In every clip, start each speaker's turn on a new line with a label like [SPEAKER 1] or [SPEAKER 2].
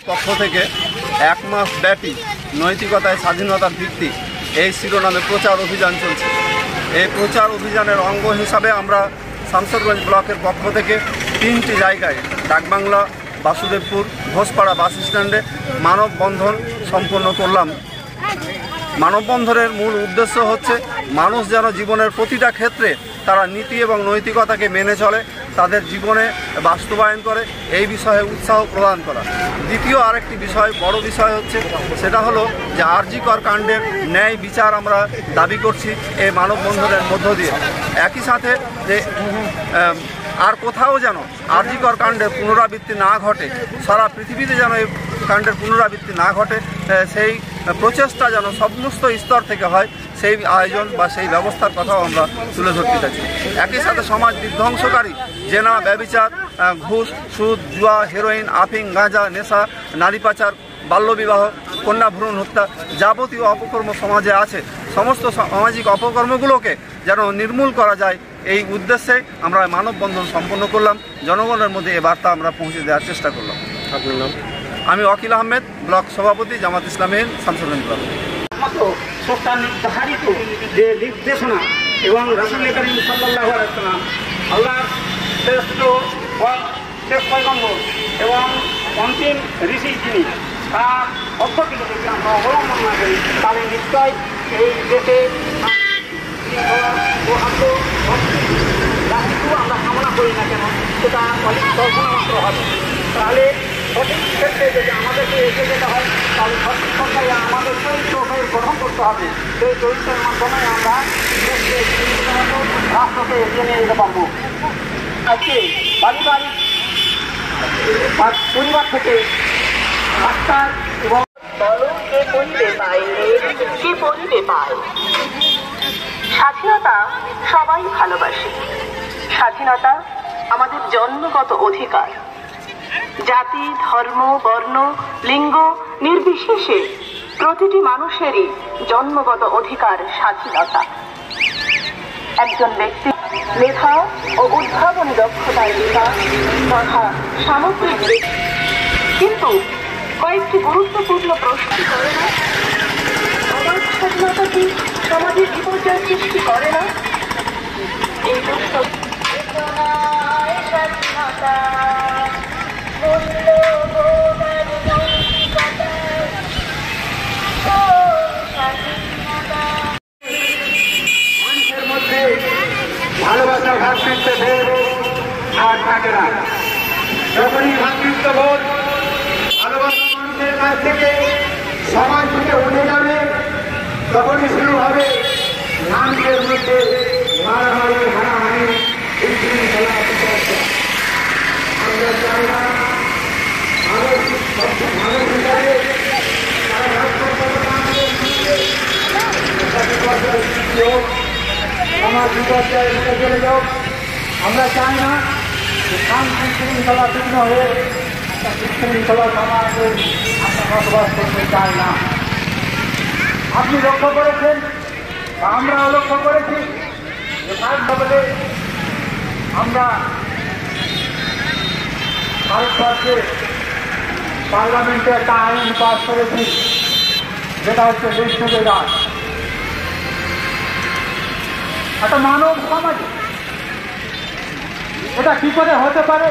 [SPEAKER 1] পক্ষ থেকে এক মাস ব্যাপী নৈতিকতায় স্বাধীনতার ভিত্তি এই শিরোনামে প্রচার অভিযান চলছে। এই প্রচার অভিযানের অঙ্গ হিসাবে আমরা শামসেরগঞ্জ ব্লকের পক্ষ থেকে 3টি জায়গায় ডাকবাংলা, বাসুদেবপুর, ঘোষপাড়া বাস স্ট্যান্ডে মানববন্ধন সম্পন্ন করলাম। মানববন্ধনের মূল উদ্দেশ্য হচ্ছে মানুষ যেন জীবনের প্রতিটা ক্ষেত্রে তারা নীতি এবং নৈতিকতাকে মেনে চলে, তাদের জীবনে বাস্তবায়ন করে, এই বিষয়ে উৎসাহ প্রদান করা। দ্বিতীয় আরেকটি বিষয়, বড় বিষয় হচ্ছে সেটা হলো যে আর.জি. কর কাণ্ডের ন্যায় বিচার আমরা দাবি করছি এই মানববন্ধনের মধ্য দিয়ে। একই সাথে যে আর কোথাও যেন আর.জি. কর কাণ্ডের পুনরাবৃত্তি না ঘটে, সারা পৃথিবীতে যেন এই কাণ্ডের পুনরাবৃত্তি না ঘটে, সেই প্রচেষ্টা যেন সমস্ত স্তর থেকে হয়, সেই আয়োজন বা সেই ব্যবস্থার কথাও আমরা তুলে ধরতে চাইছি। একই সাথে সমাজ বিধ্বংসকারী জেনা, ব্যভিচার, ঘুষ, সুদ, জুয়া, হেরোইন, আফিং, গাঁজা, নেশা, নারী পাচার, বাল্যবিবাহ, কন্যা ভ্রূণ হত্যা, যাবতীয় অপকর্ম সমাজে আছে, সমস্ত সামাজিক অপকর্মগুলোকে যেন নির্মূল করা যায়, এই উদ্দেশ্যে আমরা মানববন্ধন সম্পন্ন করলাম। জনগণের মধ্যে এই বার্তা আমরা পৌঁছে দেওয়ার চেষ্টা করলাম।
[SPEAKER 2] আপনার নাম?
[SPEAKER 1] আমি ওয়াকিল আহমেদ, ব্লক সভাপতি, জামাত ইসলামী শামসেরগঞ্জ ব্লক।
[SPEAKER 3] সরকার নির্ধারিত যে নির্দেশনা এবং রাসূল করিম সাল্লাল্লাহু আলাইহি ওয়াসাল্লাম আল্লাহর শ্রেষ্ঠ শেষ পয়গম্বর এবং অন্তিম ঋষি যিনি, তার পদ্ধতিকে যদি আমরা অবলম্বন না করি তাহলে নিশ্চয় এই দেশে যা কিছু আমরা কামনা করি না কেন সেটা অনেক কল্পনা মাত্র হবে। তাহলে সঠিক ক্ষেত্রে যদি আমাদেরকে এগিয়ে যেতে হয় তাহলে সঠিক সরকারে আমাদের চরিত্র গ্রহণ করতে হবে। সেই চরিত্রের মাধ্যমে আমরা দেশকে রাষ্ট্রকে এগিয়ে নিয়ে যেতে পারবো। আজকে পারিবারিক পরিবার থেকে ডাক্তার এবং
[SPEAKER 4] স্বাধীনতা সবাই ভালোবাসে। স্বাধীনতা আমাদের জন্মগত অধিকার। জাতি, ধর্ম, বর্ণ, লিঙ্গ নির্বিশেষে প্রতিটি মানুষেরই জন্মগত অধিকার স্বাধীনতা। একজন ব্যক্তি মেধা ও উদ্ভাবনী দক্ষতার বিকাশ তথা সামগ্রিক, কিন্তু কয়েকটি গুরুত্বপূর্ণ প্রশ্ন করে না। অবাধ স্বাধীনতা কি সমাজে বিপর্যয় সৃষ্টি করে না? এই প্রশ্ন
[SPEAKER 3] মানুষের মধ্যে ভালোবাসা, ভ্রাতৃত্ববোধ আর থাকে না। যখনই ভ্রাতৃত্ববোধ ভালোবাসা মানুষের কাছ থেকে সমাজ থেকে উঠে যাবে, তখনই শুরু হবে মানুষের মধ্যে মারামারি, হানাহানি, উচ্ছৃঙ্খলা। আমরা চাই না মানুষ হিসাবে সমাজ বিপর্যয়ের মুখে চলে যাও। আমরা চাই না যে শান্তি শৃঙ্খলা পূর্ণ হয়ে একটা বিশৃঙ্খলা সমাজে আমরা বসবাস করতে চাই না। আপনি লক্ষ্য করেছেন, আমরাও লক্ষ্য করেছি যে ভারতবর্ষে আমরা ভারতবর্ষে পার্লামেন্টে একটা আইন পাস করেছি, যেটা হচ্ছে বিষ্ণুবিধান। একটা মানব সমাজে এটা কি করে হতে পারে?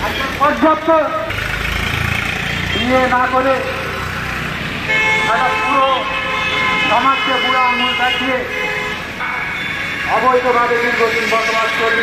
[SPEAKER 3] একটা পর্যাপ্ত বিয়ে না করে একটা পুরো সমাজকে বুড়া আঙুল দেখিয়ে অবৈধভাবে দীর্ঘদিন বসবাস করি।